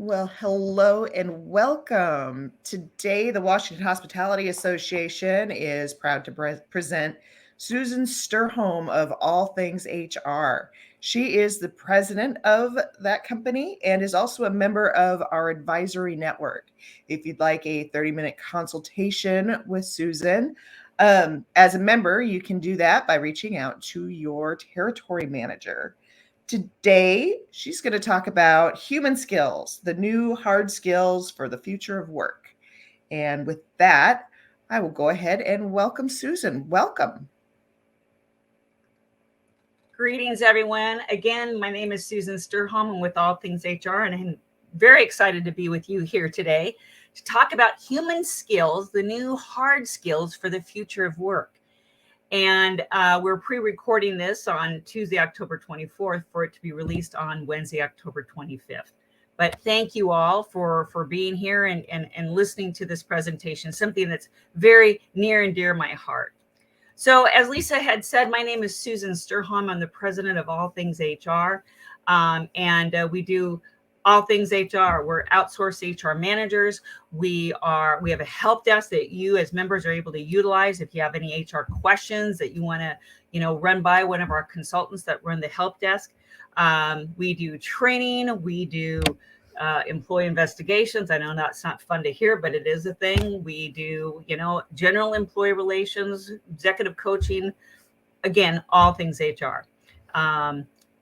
Well, hello and welcome. Today, the Washington Hospitality Association is proud to present Suzan Sturholm of All Things HR. She is the president of that company and is also a member of our advisory network. If you'd like a 30-minute consultation with Suzan, as a member, you can do that by reaching out to your territory manager. Today, she's going to talk about human skills, the new hard skills for the future of work. And with that, I will go ahead and welcome Suzan. Welcome. Greetings, everyone. Again, my name is Suzan Sturholm. I'm with All Things HR, and I'm very excited to be with you here today to talk about human skills, the new hard skills for the future of work. And we're pre-recording this on Tuesday, October 24th for it to be released on Wednesday, October 25th. But thank you all for being here and listening to this presentation, something that's very near and dear to my heart. So as Lisa had said, my name is Suzan Sturholm. I'm the president of All Things HR. And we do all things HR. We're outsourced HR managers. We have a help desk that you as members are able to utilize if you have any HR questions that you want to, run by one of our consultants that run the help desk. We do training. We do employee investigations. I know that's not fun to hear, but it is a thing. We do, general employee relations, executive coaching. Again, all things HR.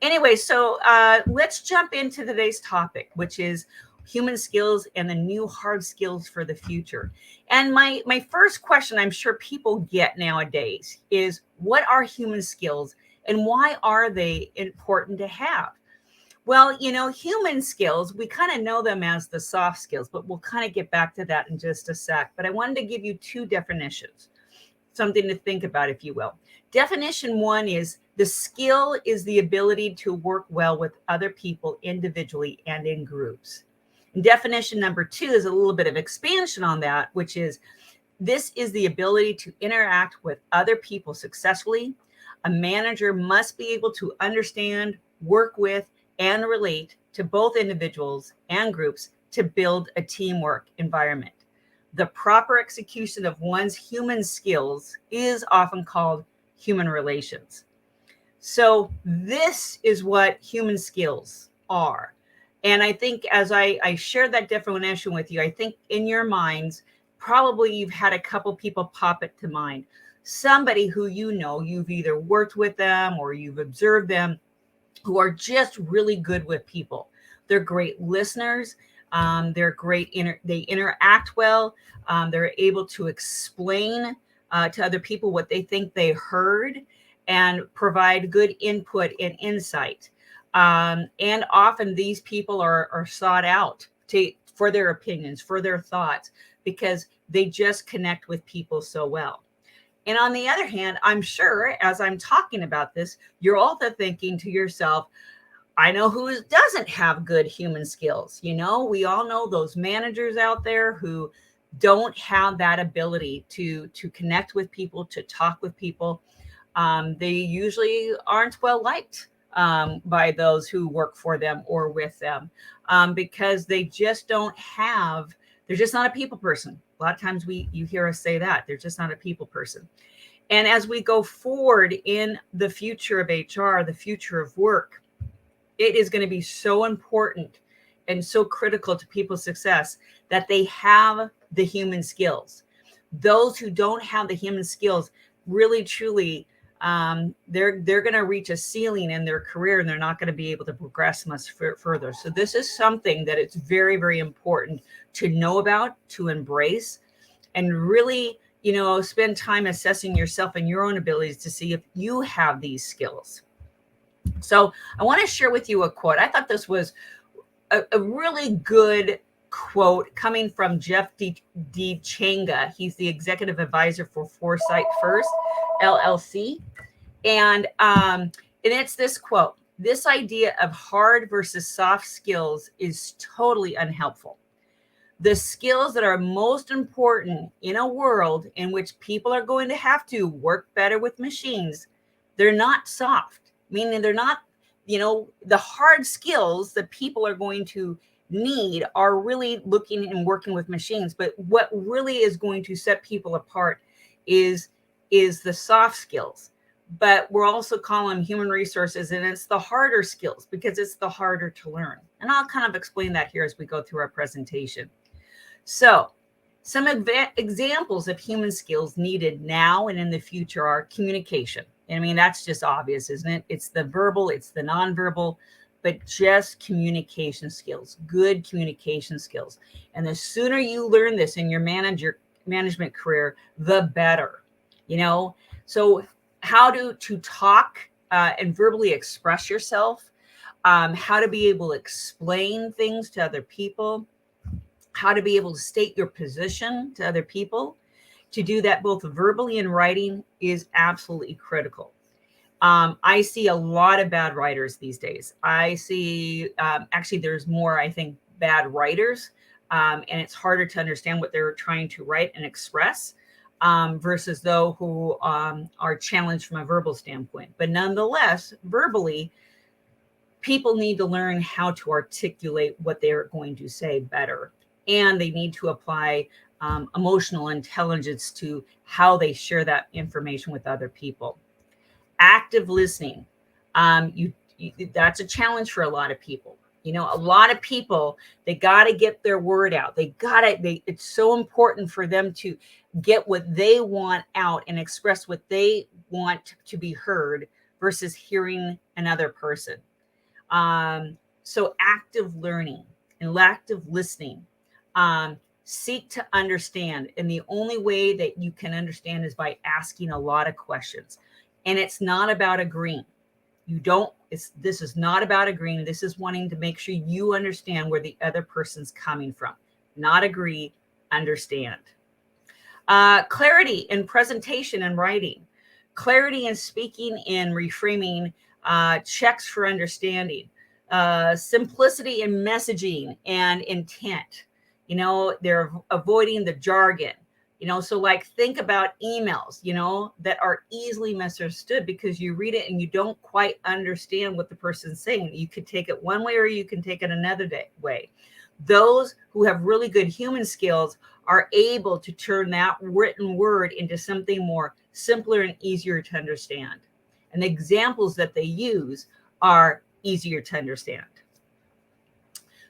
Anyway, so let's jump into today's topic, which is human skills and the new hard skills for the future. And my first question I'm sure people get nowadays is, what are human skills and why are they important to have? Well, human skills, we kind of know them as the soft skills, but we'll kind of get back to that in just a sec. But I wanted to give you two definitions, something to think about, if you will. Definition one is the skill is the ability to work well with other people individually and in groups. And definition number two is a little bit of expansion on that, which is this is the ability to interact with other people successfully. A manager must be able to understand, work with, and relate to both individuals and groups to build a teamwork environment. The proper execution of one's human skills is often called human relations. So this is what human skills are. And I think as I share that definition with you, I think in your minds, probably you've had a couple people pop it to mind. Somebody who you've either worked with them or you've observed them, who are just really good with people. They're great listeners. They're great. They interact well. They're able to explain to other people what they think they heard and provide good input and insight. And often these people are sought out for their opinions, for their thoughts, because they just connect with people so well. And on the other hand, I'm sure as I'm talking about this, you're also thinking to yourself, I know who doesn't have good human skills. We all know those managers out there who don't have that ability to connect with people, to talk with people. They usually aren't well liked by those who work for them or with them because they just don't have, they're just not a people person. A lot of times you hear us say that they're just not a people person. And as we go forward in the future of HR, the future of work, it is going to be so important and so critical to people's success that they have the human skills. Those who don't have the human skills really, truly, they're going to reach a ceiling in their career and they're not going to be able to progress much further. So this is something that it's very, very important to know about, to embrace, and really, spend time assessing yourself and your own abilities to see if you have these skills. So I want to share with you a quote. I thought this was a really good quote coming from Jeff D. Changa. He's the executive advisor for Foresight First, LLC. And it's this quote: this idea of hard versus soft skills is totally unhelpful. The skills that are most important in a world in which people are going to have to work better with machines, they're not soft, meaning they're not, the hard skills that people are going to need are really looking and working with machines. But what really is going to set people apart is the soft skills. But we're also calling them human resources, and it's the harder skills because it's the harder to learn. And I'll kind of explain that here as we go through our presentation. So some examples of human skills needed now and in the future are communication. I mean, that's just obvious, isn't it? It's the verbal, it's the nonverbal, but just communication skills, good communication skills. And the sooner you learn this in your management career, the better, you know? So how to talk and verbally express yourself, how to be able to explain things to other people, how to be able to state your position to other people. To do that both verbally and writing is absolutely critical. I see a lot of bad writers these days. I see, actually, there's more, I think, bad writers, and it's harder to understand what they're trying to write and express versus those who are challenged from a verbal standpoint. But nonetheless, verbally, people need to learn how to articulate what they're going to say better. And they need to apply emotional intelligence to how they share that information with other people. Active listening. That's a challenge for a lot of people. You know, a lot of people, they got to get their word out. It's so important for them to get what they want out and express what they want to be heard versus hearing another person. So active learning and active listening. Seek to understand. And the only way that you can understand is by asking a lot of questions. And it's not about agreeing. This is not about agreeing. This is wanting to make sure you understand where the other person's coming from. Not agree, understand. Clarity in presentation and writing. Clarity in speaking and reframing, checks for understanding. Simplicity in messaging and intent. You know, they're avoiding the jargon. You know, so like think about emails, you know, that are easily misunderstood because you read it and you don't quite understand what the person's saying. You could take it one way or you can take it another way. Those who have really good human skills are able to turn that written word into something more simpler and easier to understand. And the examples that they use are easier to understand.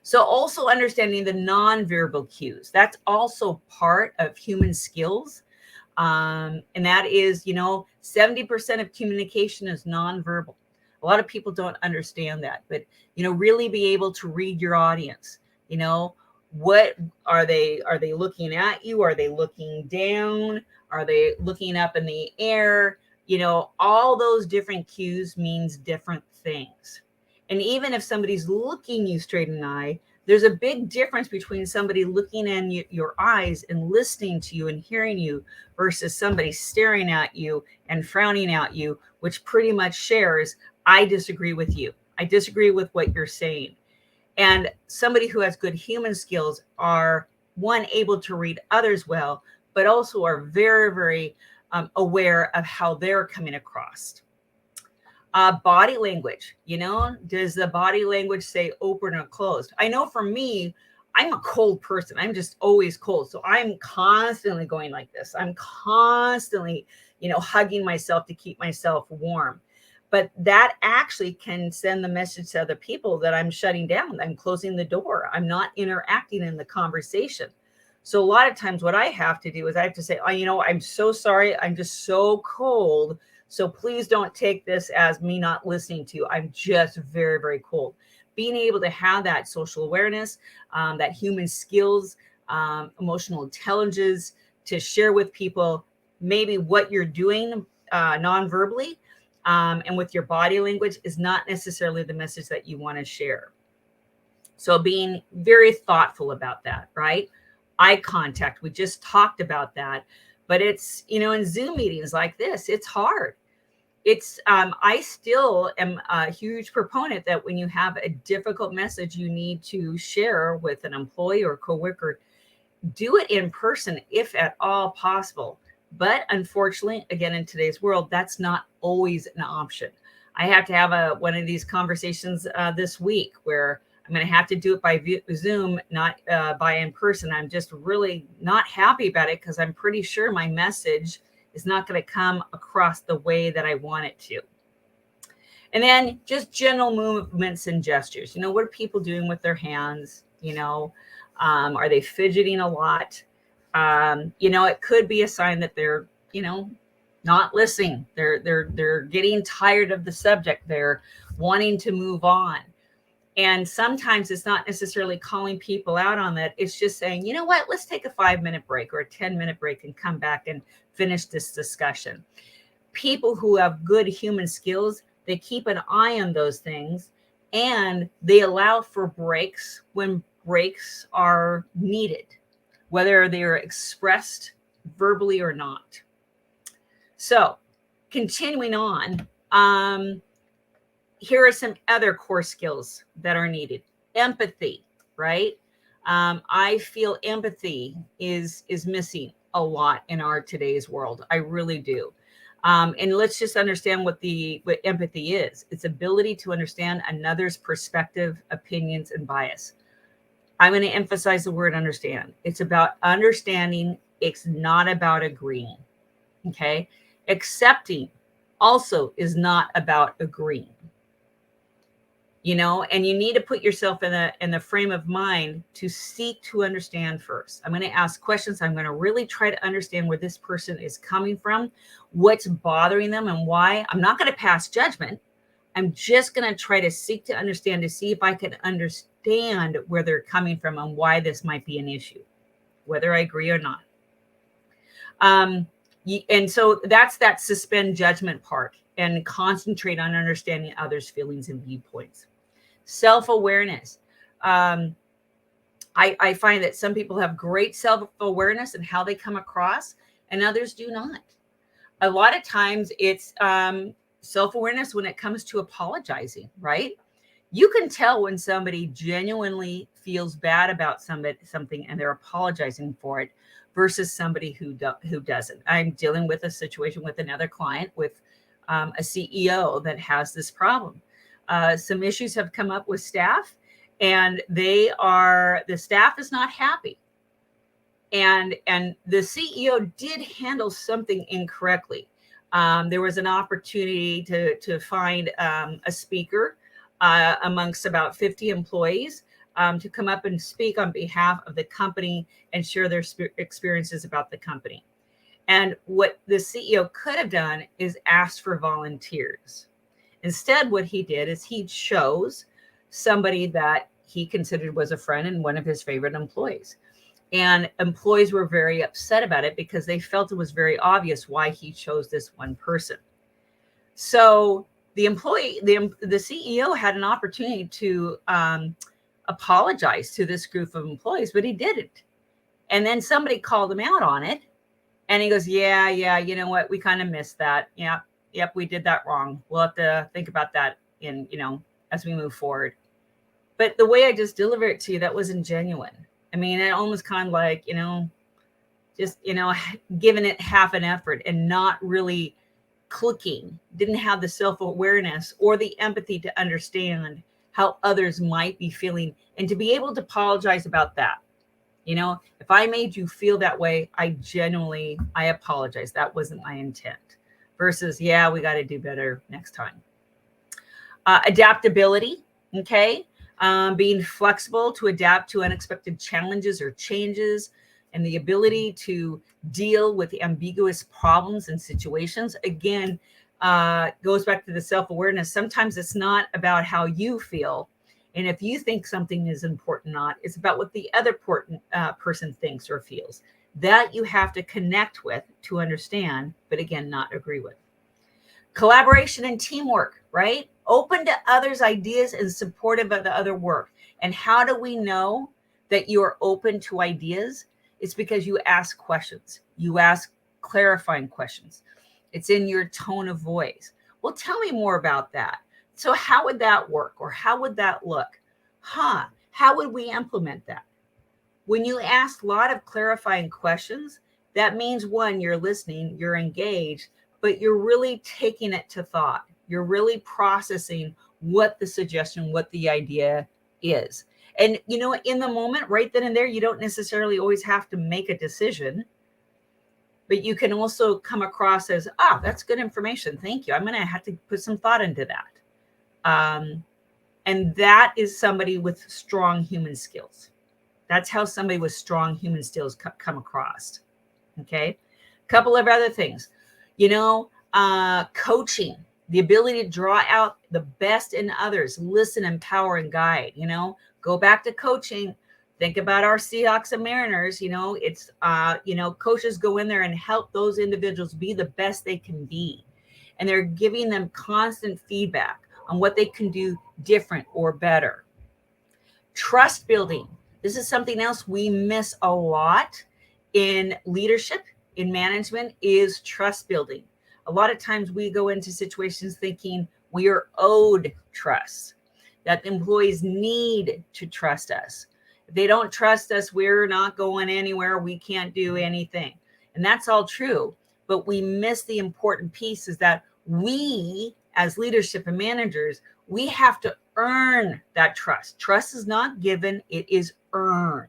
So also understanding the nonverbal cues, that's also part of human skills. And that is, you know, 70% of communication is nonverbal. A lot of people don't understand that, but, you know, really be able to read your audience. You know, what are they looking at you? Are they looking down? Are they looking up in the air? You know, all those different cues means different things. And even if somebody's looking you straight in the eye, there's a big difference between somebody looking in your eyes and listening to you and hearing you versus somebody staring at you and frowning at you, which pretty much shares, I disagree with you. I disagree with what you're saying. And somebody who has good human skills are, one, able to read others well, but also are very, very aware of how they're coming across. Body language, you know, does the body language say open or closed? I know for me, I'm a cold person. I'm just always cold. So I'm constantly going like this. I'm constantly, you know, hugging myself to keep myself warm. But that actually can send the message to other people that I'm shutting down. I'm closing the door. I'm not interacting in the conversation. So a lot of times what I have to do is I have to say, oh, you know, I'm so sorry. I'm just so cold. So please don't take this as me not listening to you. I'm just very, very cold. Being able to have that social awareness, that human skills, emotional intelligence to share with people maybe what you're doing non-verbally and with your body language is not necessarily the message that you want to share. So being very thoughtful about that, right? Eye contact, we just talked about that. But it's, you know, in Zoom meetings like this, it's hard. I still am a huge proponent that when you have a difficult message you need to share with an employee or coworker, do it in person if at all possible. But unfortunately, again, in today's world, that's not always an option. I have to have one of these conversations this week where I'm I'm going to have to do it by Zoom, not by in person. I'm just really not happy about it because I'm pretty sure my message is not going to come across the way that I want it to. And then just general movements and gestures. What are people doing with their hands? Are they fidgeting a lot? It could be a sign that they're, not listening. They're getting tired of the subject. They're wanting to move on. And sometimes it's not necessarily calling people out on that. It's just saying, you know what, let's take a 5-minute break or a 10-minute break and come back and finish this discussion. People who have good human skills, they keep an eye on those things and they allow for breaks when breaks are needed, whether they are expressed verbally or not. So continuing on, here are some other core skills that are needed. Empathy, right? I feel empathy is missing a lot in our today's world. I really do. And let's just understand what empathy is. It's ability to understand another's perspective, opinions, and bias. I'm going to emphasize the word understand. It's about understanding. It's not about agreeing. Okay. Accepting also is not about agreeing. And you need to put yourself in the frame of mind to seek to understand first. I'm going to ask questions. I'm going to really try to understand where this person is coming from, what's bothering them, and why. I'm not going to pass judgment. I'm just going to try to seek to understand, to see if I can understand where they're coming from and why this might be an issue, whether I agree or not. And so that's that suspend judgment part and concentrate on understanding others' feelings and viewpoints. Self-awareness. I find that some people have great self-awareness and how they come across, and others do not. A lot of times it's self-awareness when it comes to apologizing, right? You can tell when somebody genuinely feels bad about something and they're apologizing for it versus somebody who doesn't. I'm dealing with a situation with another client with a CEO that has this problem. Some issues have come up with staff, and the staff is not happy. And the CEO did handle something incorrectly. There was an opportunity to find a speaker amongst about 50 employees to come up and speak on behalf of the company and share their experiences about the company. And what the CEO could have done is asked for volunteers. Instead, what he did is he chose somebody that he considered was a friend and one of his favorite employees. And employees were very upset about it because they felt it was very obvious why he chose this one person. So the CEO had an opportunity to apologize to this group of employees, but he didn't. And then somebody called him out on it. And he goes, yeah, you know what? We kind of missed that. Yeah. Yep, we did that wrong. We'll have to think about that as we move forward. But the way I just delivered it to you, that wasn't genuine. I mean, it almost kind of like, just, giving it half an effort and not really clicking, didn't have the self-awareness or the empathy to understand how others might be feeling and to be able to apologize about that. If I made you feel that way, I apologize. That wasn't my intent. Versus, yeah, we got to do better next time. Adaptability, okay? Being flexible to adapt to unexpected challenges or changes, and the ability to deal with ambiguous problems and situations. Again, goes back to the self-awareness. Sometimes it's not about how you feel. And if you think something is important or not, it's about what the other person thinks or feels. That you have to connect with to understand, but again, not agree with. Collaboration and teamwork, right? Open to others' ideas and supportive of the other work. And how do we know that you are open to ideas? It's because you ask questions. You ask clarifying questions. It's in your tone of voice. Well, tell me more about that. So how would that work? Or how would that look? How would we implement that? When you ask a lot of clarifying questions, that means, one, you're listening, you're engaged, but you're really taking it to thought. You're really processing what the suggestion, what the idea is. And in the moment, right then and there, you don't necessarily always have to make a decision, but you can also come across as, that's good information. Thank you. I'm going to have to put some thought into that. And that is somebody with strong human skills. That's how somebody with strong human skills come across. Okay. A couple of other things, coaching, the ability to draw out the best in others, listen, empower, and guide. Go back to coaching. Think about our Seahawks and Mariners. It's coaches go in there and help those individuals be the best they can be, and they're giving them constant feedback on what they can do different or better. Trust building. This is something else we miss a lot in leadership, in management, is trust building. A lot of times we go into situations thinking we are owed trust, that employees need to trust us. If they don't trust us, we're not going anywhere. We can't do anything. And that's all true. But we miss the important piece, is that we, as leadership and managers, we have to earn that trust. Trust is not given, it is earned.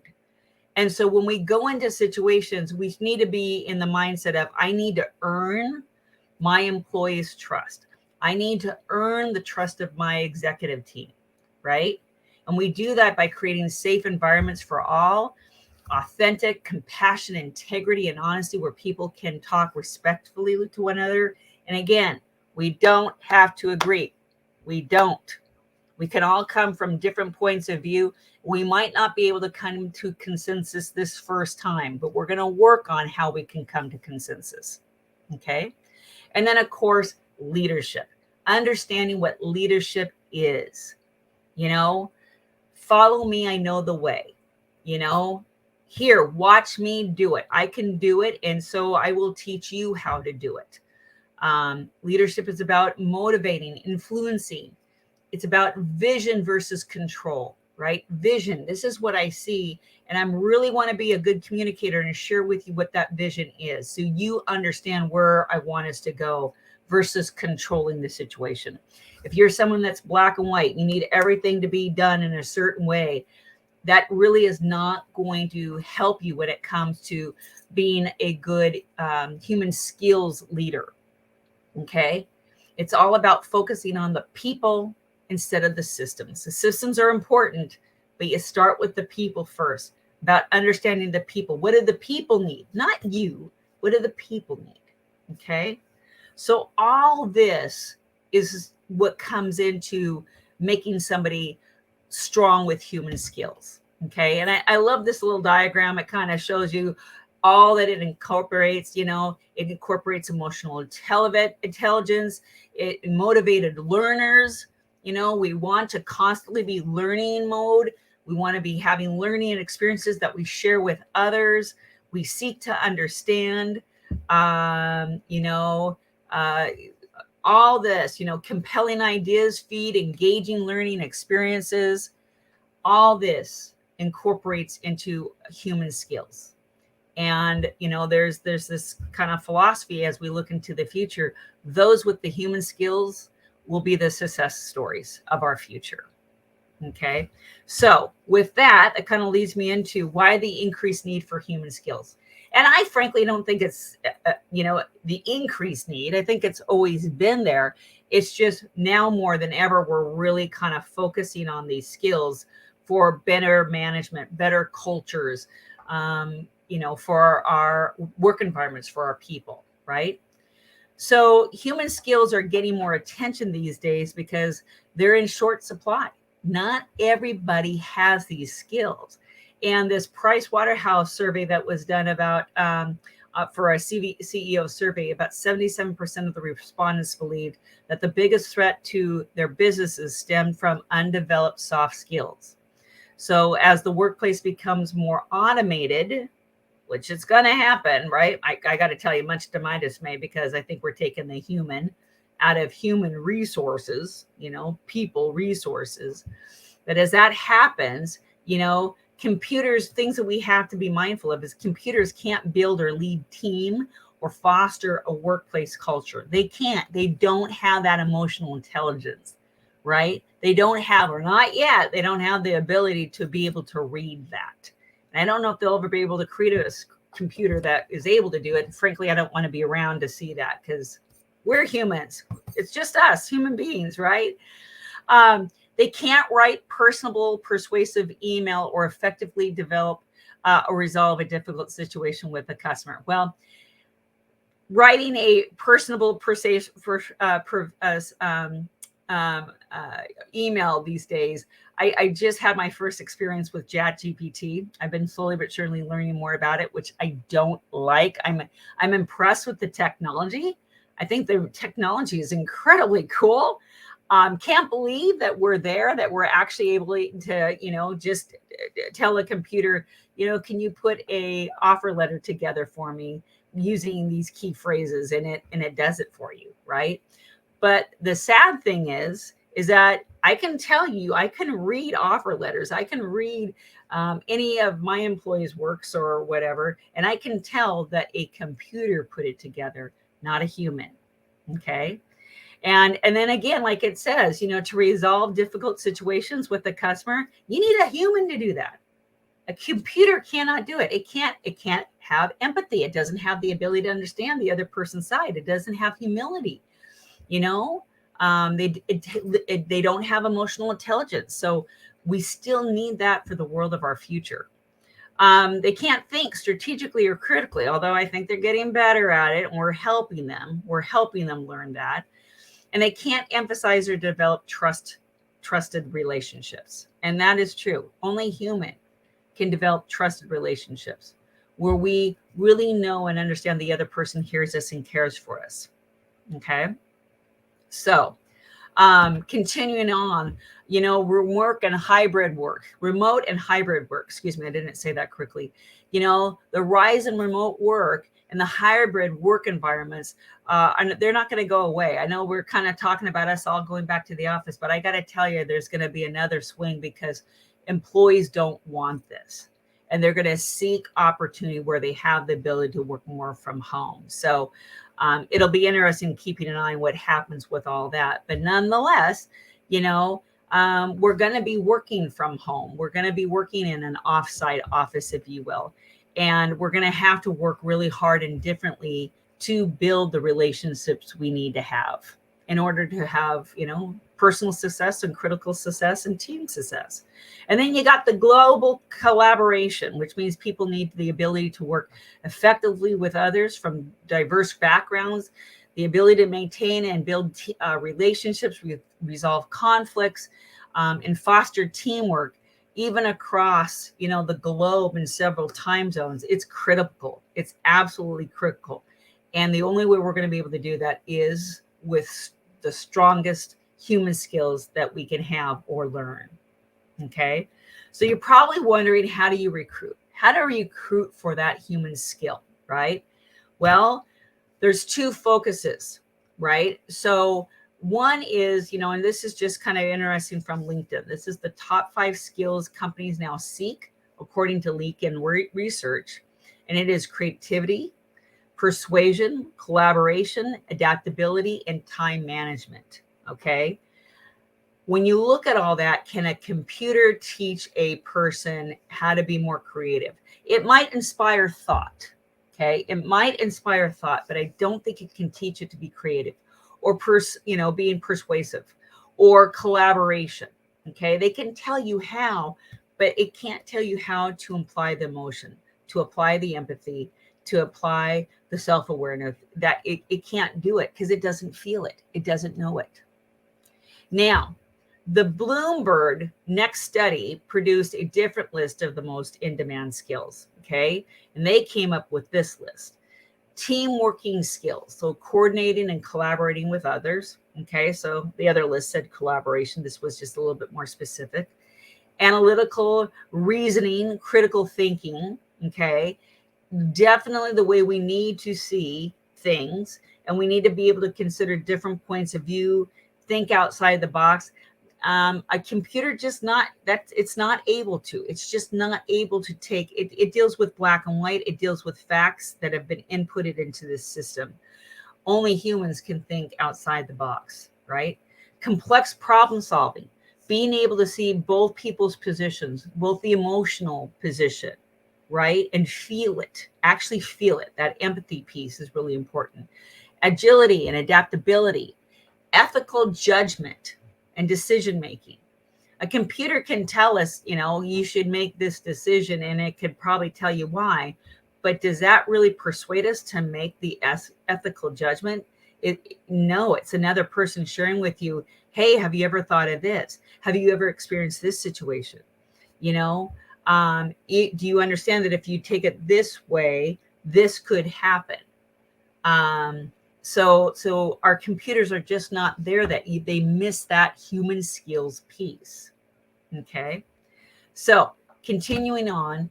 And so when we go into situations, we need to be in the mindset of, I need to earn my employees' trust. I need to earn the trust of my executive team, right? And we do that by creating safe environments for all, authentic, compassion, integrity, and honesty, where people can talk respectfully to one another. And again, we don't have to agree. We don't. We can all come from different points of view. We might not be able to come to consensus this first time, but we're going to work on how we can come to consensus. Okay. And then, of course, leadership, understanding what leadership is. Follow me, I know the way. Here, watch me do it. I can do it. And so I will teach you how to do it. Leadership is about motivating, influencing. It's about vision versus control, right? Vision. This is what I see. And I really want to be a good communicator and share with you what that vision is, so you understand where I want us to go, versus controlling the situation. If you're someone that's black and white, you need everything to be done in a certain way, that really is not going to help you when it comes to being a good human skills leader. Okay. It's all about focusing on the people instead of the systems. The systems are important, but you start with the people first, about understanding the people. What do the people need? Not you. What do the people need? Okay. So all this is what comes into making somebody strong with human skills. Okay. And I love this little diagram. It kind of shows you all that it incorporates. It incorporates emotional intelligence, it motivated learners. We want to constantly be learning mode. We want to be having learning and experiences that we share with others. We seek to understand, all this, compelling ideas, feed engaging learning experiences. All this incorporates into human skills. And, there's this kind of philosophy as we look into the future. Those with the human skills will be the success stories of our future. Okay. So with that, it kind of leads me into why the increased need for human skills. And I frankly don't think it's, the increased need. I think it's always been there. It's just now more than ever, we're really kind of focusing on these skills for better management, better cultures, for our work environments, for our people, right? So human skills are getting more attention these days because they're in short supply. Not everybody has these skills. And this Price Waterhouse survey that was done about for a CEO survey, about 77% of the respondents believed that the biggest threat to their businesses stemmed from undeveloped soft skills. So as the workplace becomes more automated, which is going to happen, right? I got to tell you, much to my dismay, because I think we're taking the human out of human resources, people resources. But as that happens, computers, things that we have to be mindful of is computers can't build or lead team or foster a workplace culture. They can't. They don't have that emotional intelligence, right? They don't have, or not yet, they don't have the ability to be able to read that. And I don't know if they'll ever be able to create a computer that is able to do it. Frankly, I don't want to be around to see that because we're humans. It's just us, human beings, right? They can't write personable, persuasive email or effectively develop or resolve a difficult situation with a customer. Well, writing a personable, email these days. I just had my first experience with ChatGPT. I've been slowly but surely learning more about it, which I don't like. I'm impressed with the technology. I think the technology is incredibly cool. Can't believe that we're there, that we're actually able to, just tell a computer, can you put a offer letter together for me using these key phrases, and it does it for you, right? But the sad thing is that I can tell you, I can read offer letters, I can read any of my employees' works or whatever, and I can tell that a computer put it together, not a human. Okay. And then again, like it says, to resolve difficult situations with the customer, you need a human to do that. A computer cannot do it. It can't have empathy. It doesn't have the ability to understand the other person's side. It doesn't have humility. You know, they don't have emotional intelligence. So we still need that for the world of our future. They can't think strategically or critically, although I think they're getting better at it, and we're helping them. We're helping them learn that. And they can't emphasize or develop trusted relationships. And that is true. Only human can develop trusted relationships where we really know and understand the other person hears us and cares for us. Okay. So, continuing on, work and hybrid work, remote and hybrid work. Excuse me, I didn't say that quickly. The rise in remote work and the hybrid work environments, and they're not going to go away. I know we're kind of talking about us all going back to the office, but I got to tell you, there's going to be another swing because employees don't want this. And they're going to seek opportunity where they have the ability to work more from home. So it'll be interesting keeping an eye on what happens with all that. But nonetheless, we're going to be working from home. We're going to be working in an offsite office, if you will. And we're going to have to work really hard and differently to build the relationships we need to have in order to have, personal success and critical success and team success. And then you got the global collaboration, which means people need the ability to work effectively with others from diverse backgrounds, the ability to maintain and build relationships, resolve conflicts, and foster teamwork, even across, the globe in several time zones. It's critical. It's absolutely critical. And the only way we're going to be able to do that is with the strongest human skills that we can have or learn. Okay. So you're probably wondering, how do you recruit? How to recruit for that human skill, right? Well, there's two focuses, right? So one is, and this is just kind of interesting from LinkedIn. This is the top 5 skills companies now seek, according to LinkedIn research. And it is creativity, persuasion, collaboration, adaptability, and time management. Okay. When you look at all that, can a computer teach a person how to be more creative? It might inspire thought. Okay. It might inspire thought, but I don't think it can teach it to be creative or, being persuasive or collaboration. Okay. They can tell you how, but it can't tell you how to apply the emotion, to apply the empathy, to apply the self-awareness. That it can't do it because it doesn't feel it. It doesn't know it. Now, the Bloomberg next study produced a different list of the most in-demand skills, okay? And they came up with this list. Team working skills, so coordinating and collaborating with others, okay? So the other list said collaboration. This was just a little bit more specific. Analytical reasoning, critical thinking, okay? Definitely the way we need to see things, and we need to be able to consider different points of view, think outside the box. A computer it's not able to. It's just not able to take it. It deals with black and white. It deals with facts that have been inputted into this system. Only humans can think outside the box, right? complex problem solving, being able to see both people's positions, both the emotional position, right? And feel it, actually feel it. That empathy piece is really important. Agility and adaptability, ethical judgment and decision making. A computer can tell us, you should make this decision, and it could probably tell you why. But does that really persuade us to make the ethical judgment? No, it's another person sharing with you, hey, have you ever thought of this? Have you ever experienced this situation? You know, do you understand that if you take it this way, this could happen? So our computers are just not there, that they miss that human skills piece. Okay. So continuing on,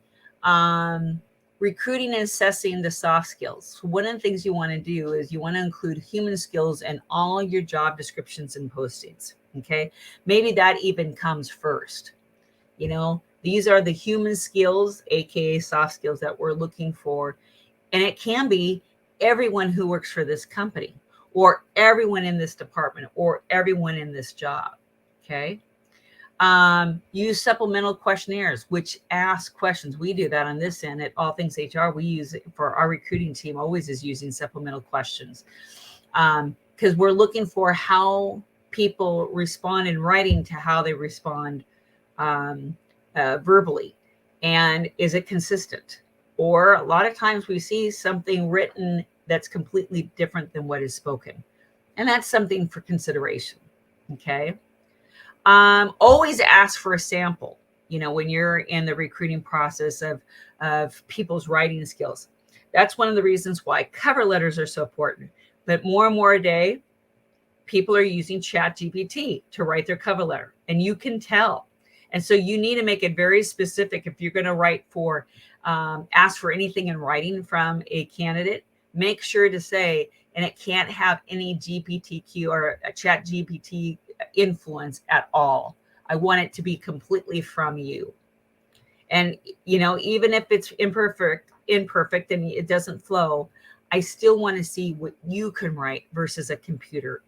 recruiting and assessing the soft skills. One of the things you want to do is you want to include human skills in all your job descriptions and postings. Okay. Maybe that even comes first. These are the human skills, AKA soft skills, that we're looking for. And it can be everyone who works for this company, or everyone in this department, or everyone in this job. Okay. Use supplemental questionnaires, which ask questions. We do that on this end at All Things HR. We use it for our recruiting team, always is using supplemental questions, because we're looking for how people respond in writing to how they respond verbally. And is it consistent? Or a lot of times we see something written that's completely different than what is spoken. And that's something for consideration. Okay. Always ask for a sample, when you're in the recruiting process of people's writing skills. That's one of the reasons why cover letters are so important. But more and more a day, people are using ChatGPT to write their cover letter, and you can tell. And so you need to make it very specific. If you're going to write for, ask for anything in writing from a candidate, make sure to say, and it can't have any GPTQ or a ChatGPT influence at all. I want it to be completely from you. And, even if it's imperfect and it doesn't flow, I still want to see what you can write versus a computer.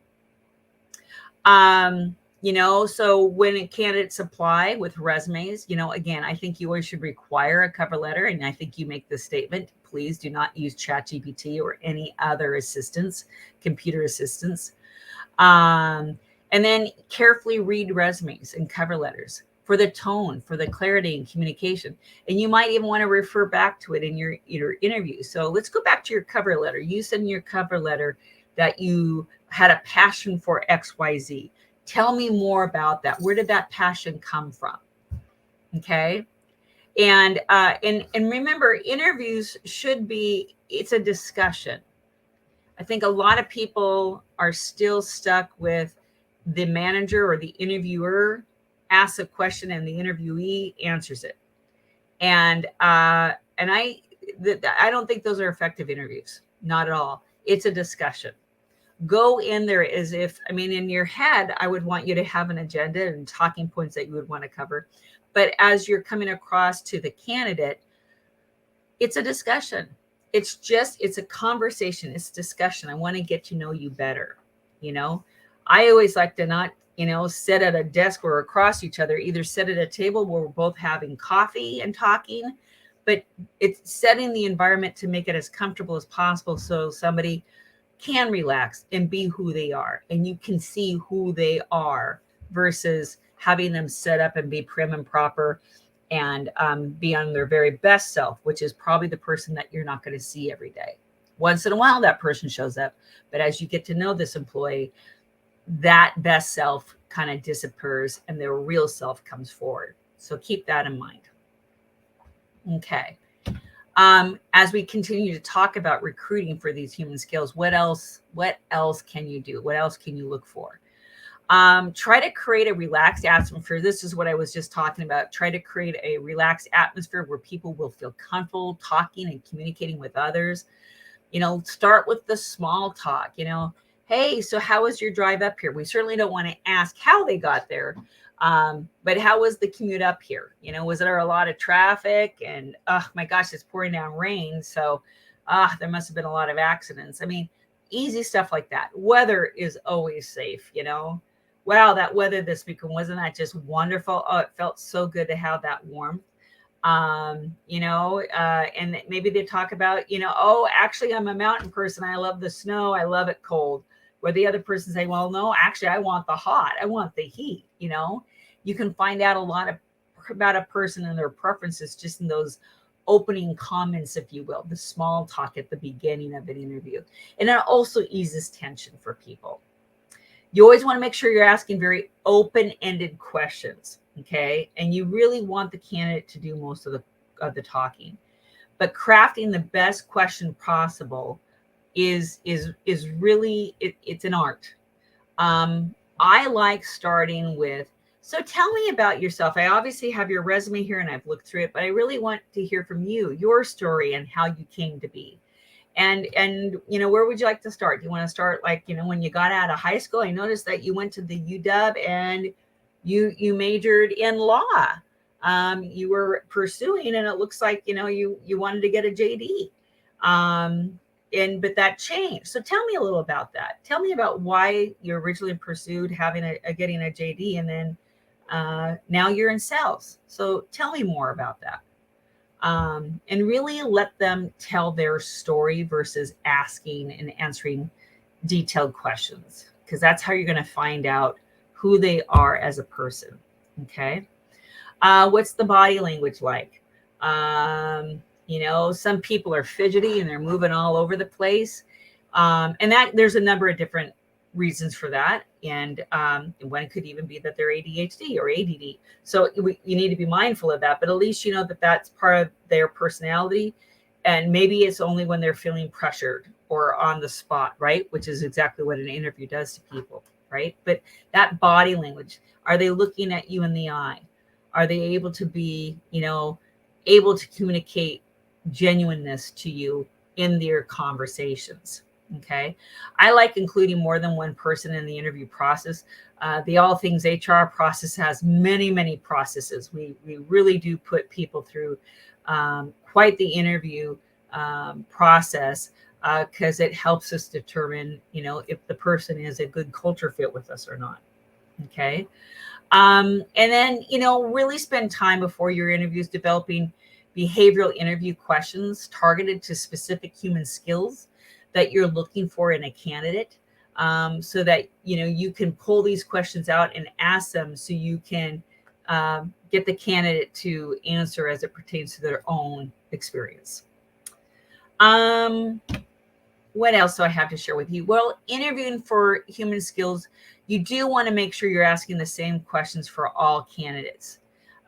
So when candidates apply with resumes, again, I think you always should require a cover letter. And I think you make the statement, please do not use ChatGPT or any other assistance, computer assistance. And then carefully read resumes and cover letters for the tone, for the clarity and communication. And you might even want to refer back to it in your interview. So let's go back to your cover letter. You said in your cover letter that you had a passion for XYZ. Tell me more about that. Where did that passion come from? Okay. And remember, interviews should be, it's a discussion. I think a lot of people are still stuck with the manager or the interviewer asks a question and the interviewee answers it. And I don't think those are effective interviews. Not at all. It's a discussion. Go in there as if, in your head, I would want you to have an agenda and talking points that you would want to cover. But as you're coming across to the candidate, it's a discussion. It's a conversation. It's discussion. I want to get to know you better. I always like to not, sit at a desk or across each other, either sit at a table where we're both having coffee and talking, but it's setting the environment to make it as comfortable as possible so somebody can relax and be who they are, and you can see who they are versus having them set up and be prim and proper and be on their very best self, which is probably the person that you're not going to see every day. Once in a while, that person shows up, but as you get to know this employee, that best self kind of disappears and their real self comes forward. So keep that in mind. Okay. As we continue to talk about recruiting for these human skills, what else can you do? What else can you look for? Try to create a relaxed atmosphere. This is what I was just talking about. Try to create a relaxed atmosphere where people will feel comfortable talking and communicating with others. Start with the small talk, hey, so how was your drive up here? We certainly don't want to ask how they got there. But how was the commute up here? Was there a lot of traffic? And oh my gosh, it's pouring down rain. So there must have been a lot of accidents. Easy stuff like that. Weather is always safe, Wow, that weather this weekend, wasn't that just wonderful? Oh, it felt so good to have that warmth. And maybe they talk about, oh, actually, I'm a mountain person. I love the snow. I love it cold. Where the other person say, well, no, actually, I want the hot. I want the heat. You can find out a lot about a person and their preferences just in those opening comments, if you will, the small talk at the beginning of an interview. And it also eases tension for people. You always want to make sure you're asking very open-ended questions, okay? And you really want the candidate to do most of the talking. But crafting the best question possible is really it's an art. I like starting with, so tell me about yourself. I obviously have your resume here and I've looked through it, but I really want to hear from you, your story and how you came to be. And where would you like to start? Do you want to start like, when you got out of high school? I noticed that you went to the UW and you majored in law. You were pursuing, and it looks like you wanted to get a JD. But that changed. So tell me a little about that. Tell me about why you originally pursued having getting a JD, and then now you're in sales. So tell me more about that. And really let them tell their story versus asking and answering detailed questions, because that's how you're going to find out who they are as a person. Okay. What's the body language like? Some people are fidgety and they're moving all over the place. And that there's a number of different reasons for that. And one could even be that they're ADHD or ADD. So you need to be mindful of that, but at least you know that that's part of their personality. And maybe it's only when they're feeling pressured or on the spot, right? Which is exactly what an interview does to people, right? But that body language, are they looking at you in the eye? Are they able to be, able to communicate genuineness to you in their conversations? Okay. I like including more than one person in the interview process. The All Things HR process has many, many processes. We really do put people through quite the interview process because it helps us determine, if the person is a good culture fit with us or not. Okay. And then, really spend time before your interviews developing behavioral interview questions targeted to specific human skills that you're looking for in a candidate, so that, you can pull these questions out and ask them so you can get the candidate to answer as it pertains to their own experience. What else do I have to share with you? Well, interviewing for human skills, you do want to make sure you're asking the same questions for all candidates.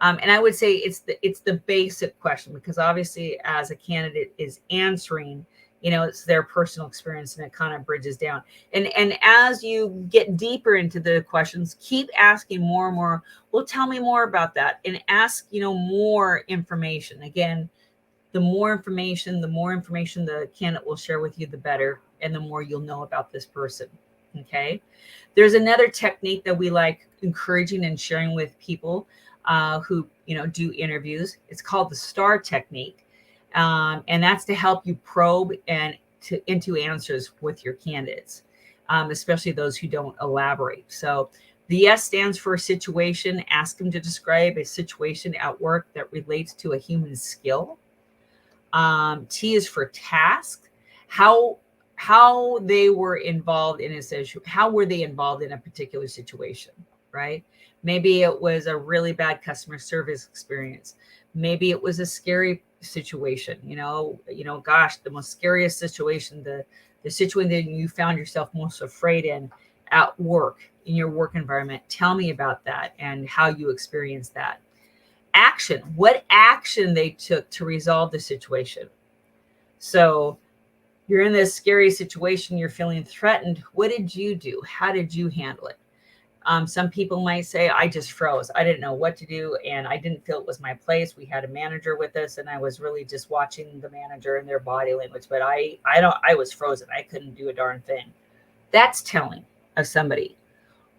And I would say it's the basic question, because obviously as a candidate is answering, it's their personal experience and it kind of bridges down. And as you get deeper into the questions, keep asking more and more. Well, tell me more about that, and ask, more information. Again, the more information the candidate will share with you, the better, and the more you'll know about this person. Okay. There's another technique that we like encouraging and sharing with people who, do interviews. It's called the STAR technique. And that's to help you probe into answers with your candidates, especially those who don't elaborate. So the S stands for situation. Ask them to describe a situation at work that relates to a human skill. T is for task. How they were involved in how were they involved in a particular situation, right? Maybe it was a really bad customer service experience. Maybe it was a scary situation. Gosh, the most scariest situation, the situation that you found yourself most afraid in at work, in your work environment. Tell me about that and how you experienced that. Action, what action they took to resolve the situation. So you're in this scary situation, you're feeling threatened. What did you do? How did you handle it? Some people might say, I just froze. I didn't know what to do, and I didn't feel it was my place. We had a manager with us, and I was really just watching the manager and their body language. But I was frozen. I couldn't do a darn thing. That's telling of somebody.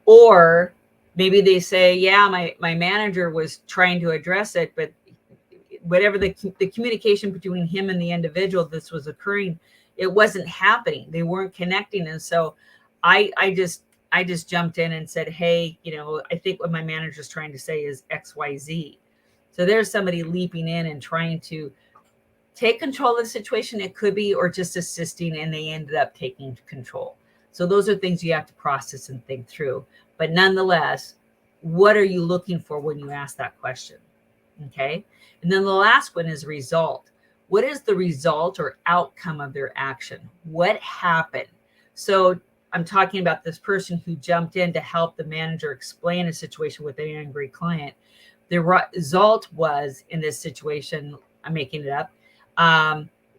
Or maybe they say, yeah, my manager was trying to address it, but whatever the communication between him and the individual this was occurring, it wasn't happening. They weren't connecting. And so I I just jumped in and said, hey, I think what my manager is trying to say is XYZ. So there's somebody leaping in and trying to take control of the situation. It could be, or just assisting, and they ended up taking control. So those are things you have to process and think through. But nonetheless, what are you looking for when you ask that question? Okay. And then the last one is result. What is the result or outcome of their action? What happened? So I'm talking about this person who jumped in to help the manager explain a situation with an angry client. The result was, in this situation, I'm making it up,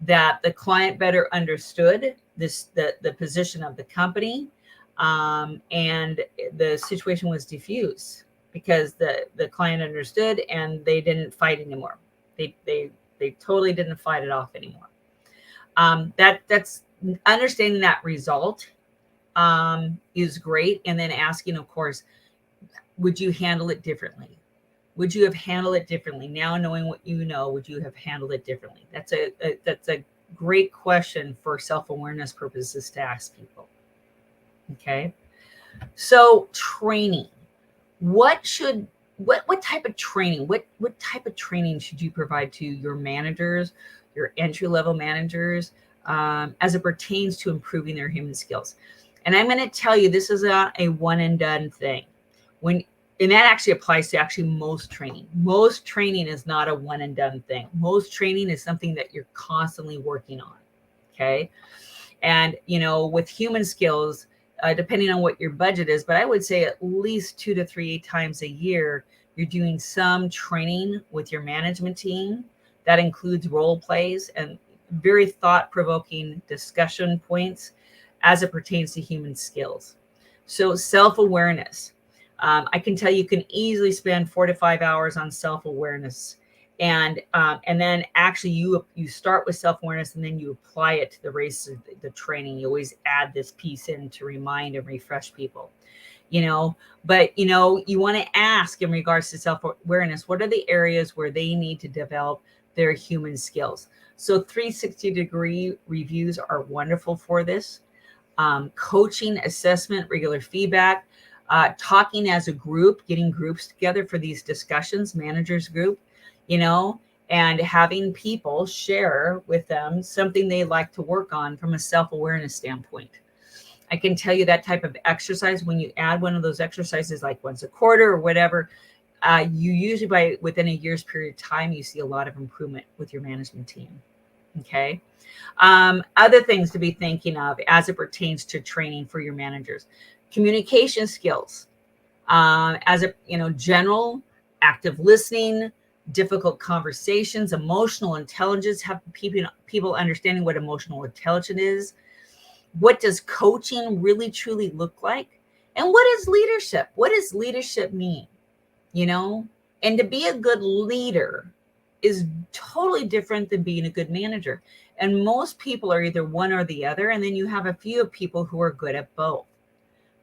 that the client better understood the position of the company, and the situation was diffused because the client understood and they didn't fight anymore. They totally didn't fight it off anymore. That's understanding that result is great, and then asking, of course, would you handle it differently? Would you have handled it differently? Now knowing what you know, would you have handled it differently? That's a great question for self-awareness purposes to ask people. Okay. So training. What type of training? What type of training should you provide to your managers, your entry-level managers, as it pertains to improving their human skills? And I'm going to tell you, this is not a one and done thing. And that actually applies to actually most training. Most training is not a one and done thing. Most training is something that you're constantly working on. Okay. And, with human skills, depending on what your budget is, but I would say at least 2 to 3 times a year, you're doing some training with your management team. That includes role plays and very thought-provoking discussion points as it pertains to human skills. So self-awareness. I can tell you can easily spend 4 to 5 hours on self-awareness. And then actually you start with self-awareness and then you apply it to the rest of the training. You always add this piece in to remind and refresh people, but you want to ask in regards to self-awareness, what are the areas where they need to develop their human skills? So 360-degree reviews are wonderful for this. Coaching, assessment, regular feedback, talking as a group, getting groups together for these discussions, managers group, and having people share with them something they like to work on from a self-awareness standpoint. I can tell you that type of exercise, when you add one of those exercises like once a quarter or whatever, you usually within a year's period of time, you see a lot of improvement with your management team. Okay. Other things to be thinking of as it pertains to training for your managers: communication skills, as a general active listening, difficult conversations, emotional intelligence, have people understanding what emotional intelligence is. What does coaching really truly look like? And what is leadership? What does leadership mean? And to be a good leader is totally different than being a good manager. And most people are either one or the other. And then you have a few people who are good at both.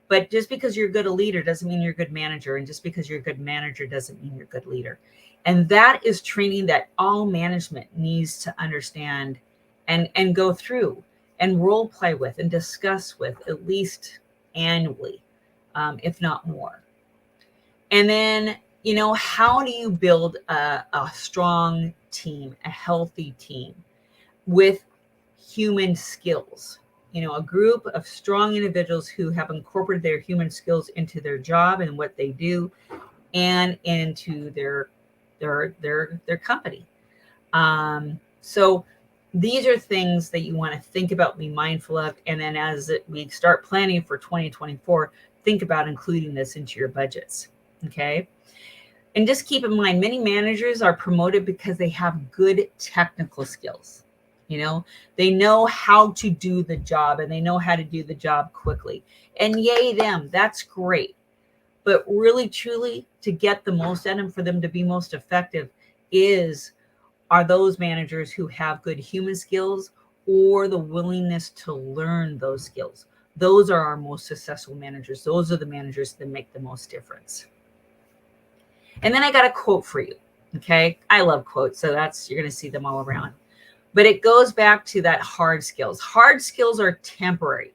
But just because you're good a leader doesn't mean you're a good manager. And just because you're a good manager doesn't mean you're a good leader. And that is training that all management needs to understand and go through and role play with and discuss with at least annually, if not more. And then, how do you build a strong team, a healthy team with human skills? A group of strong individuals who have incorporated their human skills into their job and what they do and into their company. So these are things that you want to think about, be mindful of. And then as we start planning for 2024, think about including this into your budgets. Okay. And just keep in mind, many managers are promoted because they have good technical skills. They know how to do the job and they know how to do the job quickly. And yay them, that's great. But really, truly, to get the most out of them, for them to be most effective, are those managers who have good human skills or the willingness to learn those skills. Those are our most successful managers. Those are the managers that make the most difference. And then I got a quote for you. Okay. I love quotes. So you're going to see them all around. But it goes back to that hard skills. Hard skills are temporary.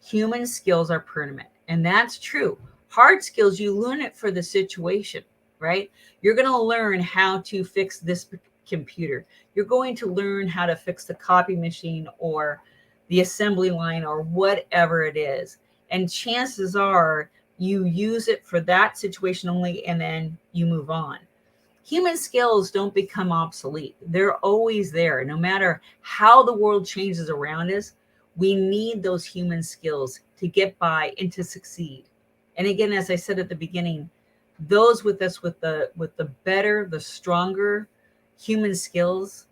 Human skills are permanent. And that's true. Hard skills, you learn it for the situation, right? You're going to learn how to fix this computer. You're going to learn how to fix the copy machine or the assembly line or whatever it is. And chances are you use it for that situation only and then you move on. Human skills don't become obsolete. They're always there. No matter how the world changes around us, we need those human skills to get by and to succeed. And again, as I said at the beginning, those with us with the better, the stronger human skills,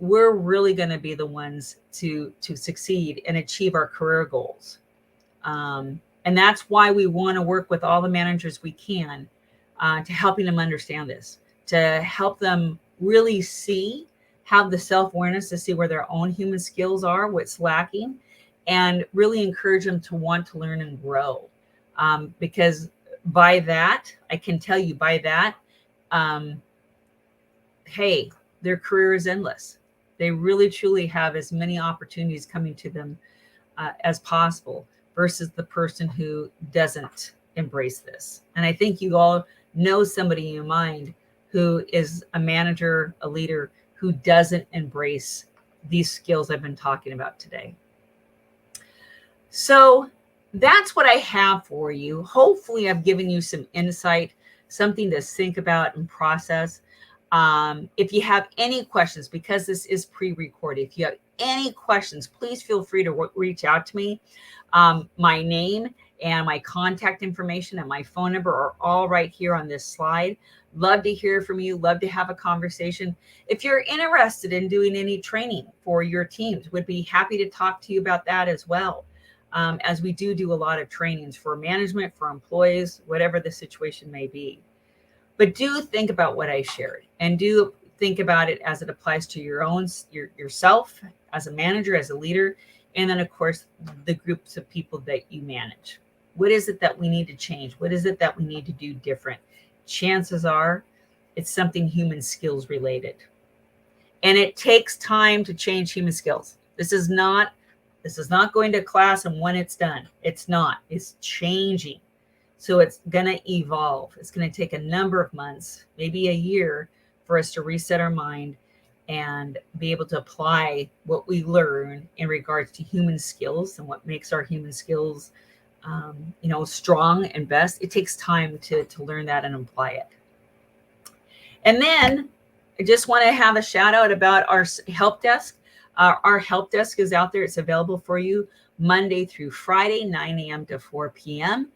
we're really going to be the ones to succeed and achieve our career goals. And that's why we want to work with all the managers we can to helping them understand this, to help them really see, have the self-awareness to see where their own human skills are, what's lacking, and really encourage them to want to learn and grow. Because by that, I can tell you by that, um, hey, their career is endless. They really truly have as many opportunities coming to them as possible versus the person who doesn't embrace this. And I think you all know somebody in your mind who is a manager, a leader who doesn't embrace these skills I've been talking about today. So that's what I have for you. Hopefully, I've given you some insight, something to think about and process. If you have any questions, because this is pre-recorded, if you have any questions, please feel free to reach out to me. My name and my contact information and my phone number are all right here on this slide. Love to hear from you. Love to have a conversation. If you're interested in doing any training for your teams, would be happy to talk to you about that as well. As we do a lot of trainings for management, for employees, whatever the situation may be. But do think about what I shared and do think about it as it applies to yourself as a manager, as a leader, and then of course the groups of people that you manage. What is it that we need to change? What is it that we need to do different? Chances are it's something human skills related. And it takes time to change human skills. This is not going to class and when it's done. It's not. It's changing. So it's going to evolve. It's going to take a number of months, maybe a year, for us to reset our mind and be able to apply what we learn in regards to human skills and what makes our human skills, strong and best. It takes time to learn that and apply it. And then I just want to have a shout out about our help desk. Our help desk is out there. It's available for you Monday through Friday, 9 a.m. to 4 p.m.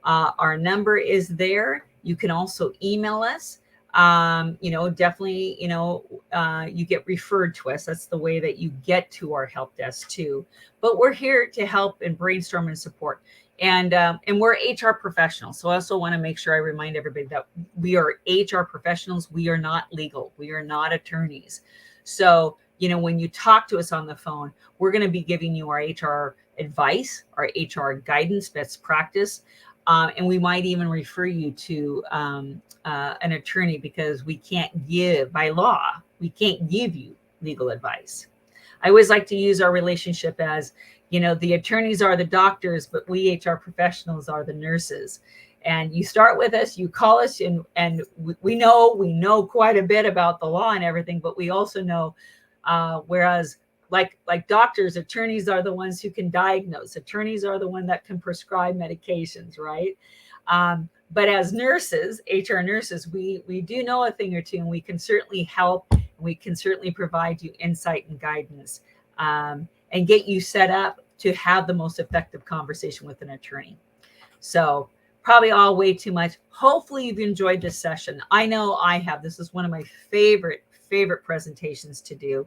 Our number is there. You can also email us. Definitely, you get referred to us. That's the way that you get to our help desk too. But we're here to help and brainstorm and support. And we're HR professionals. So I also want to make sure I remind everybody that we are HR professionals. We are not legal. We are not attorneys. So, when you talk to us on the phone, we're going to be giving you our HR advice, our HR guidance, best practice. And we might even refer you to an attorney because we can't give, by law, we can't give you legal advice. I always like to use our relationship as, the attorneys are the doctors, but we HR professionals are the nurses. And you start with us, you call us, and we know quite a bit about the law and everything, but we also know, whereas like doctors, attorneys are the ones who can diagnose. Attorneys are the one that can prescribe medications, right? But as nurses, HR nurses, we do know a thing or two, and we can certainly help. And we can certainly provide you insight and guidance, and get you set up to have the most effective conversation with an attorney. So probably all way too much. Hopefully you've enjoyed this session. I know I have. This is one of my favorite presentations to do.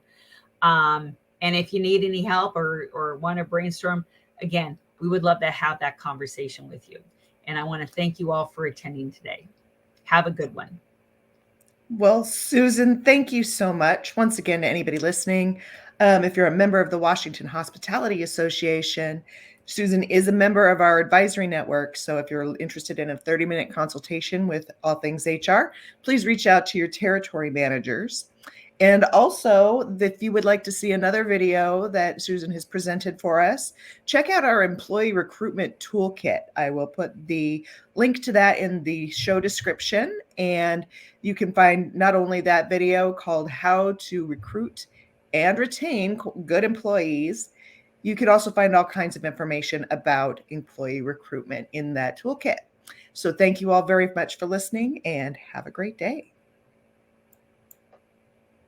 And if you need any help or want to brainstorm, again, we would love to have that conversation with you. And I want to thank you all for attending today. Have a good one. Well, Suzan, thank you so much. Once again, to anybody listening, if you're a member of the Washington Hospitality Association, Suzan is a member of our advisory network. So if you're interested in a 30-minute consultation with all things HR, please reach out to your territory managers. And also, if you would like to see another video that Suzan has presented for us, check out our employee recruitment toolkit. I will put the link to that in the show description, and you can find not only that video called How to Recruit and Retain Good Employees, you can also find all kinds of information about employee recruitment in that toolkit. So thank you all very much for listening, and have a great day.